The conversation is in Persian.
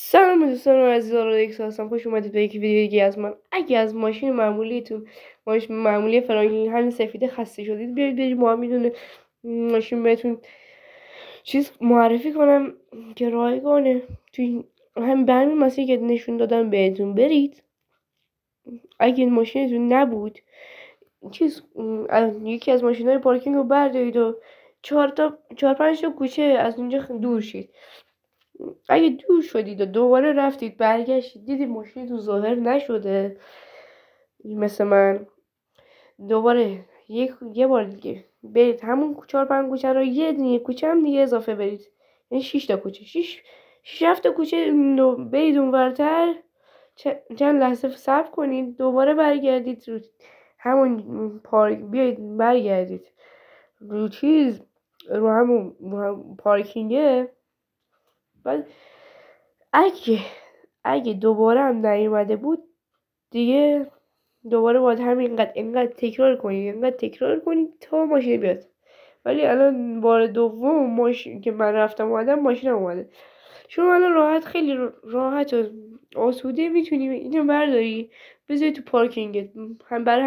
سلام دوستان عزیزان، رو یک هستم. خوش اومدید به یک ویدیو دیگه از من. اگه از ماشین معمولیتون، ماشین معمولی فرانکلین همین سفید خسته شدید، بیاید برید ما میدونه ماشین بهتون چیز معرفی کنم که رایگانه. توی هم به همین مسیری که نشون دادم بهتون برید. اگه این ماشینتون نبود یکی از ماشین‌های پارکینگ رو بردارید و چهار پنج تا کوچه از اونجا دور شید. اگه دور شدید و دوباره رفتید برگشتید دیدید ماشینتون ظاهر نشده مثل من، دوباره یه بار دیگه برید همون 4-5 کوچه رو یه دونه کوچه هم دیگه اضافه برید، یعنی 6 تا کوچه، 6-7 تا کوچه برید اونورتر، چند لحظه صبر کنید، دوباره برگردید رو همون پارک، بیاید برگردید رو چیز، رو همون پارکینگه. بعد اگه دوباره هم نیومده بود دیگه، دوباره باید اینقدر تکرار کنید تا ماشین بیاد. ولی الان بار دوم ماشین که من رفتم اومدم ماشینم اومده. شما الان خیلی راحت و آسوده میتونی اینو برداری بذاری تو پارکینگت، هم برای